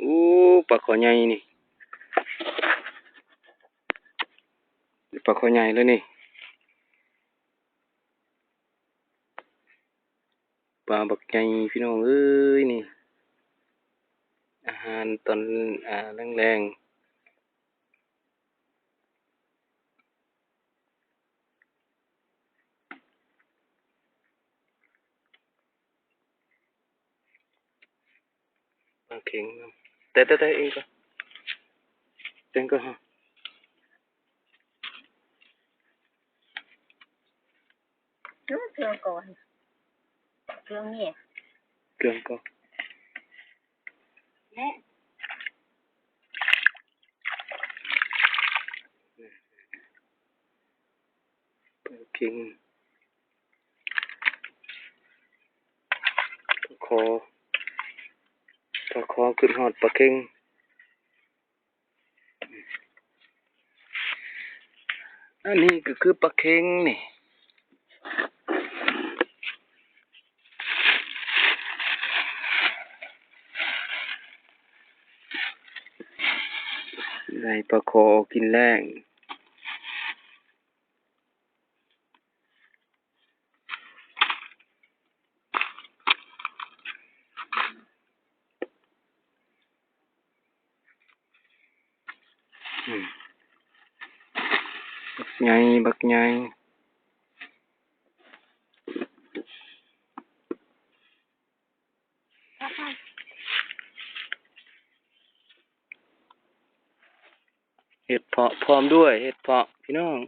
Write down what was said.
อู้ปลาขอใหญ่นี่ปลาขอใหญ่แล้วนี่ปลาบักใหญ่พี่น้องเอ้ยนี่อาหารตอนแรงๆปลาเข็งแต่เองก็เองก็ฮะเครื่องก่อนเครื่องนี่เกลืองก็และปลาเข็งปลาคอขึ้นหอดปลาเข็งอันนี้ก็คือปลาเข็งนี่ได้ปลาคอกินแรงบักใหญ่บักใหญ่เห็ดเพาะพร้อมด้วยเห็ดเพาะพี่น้อง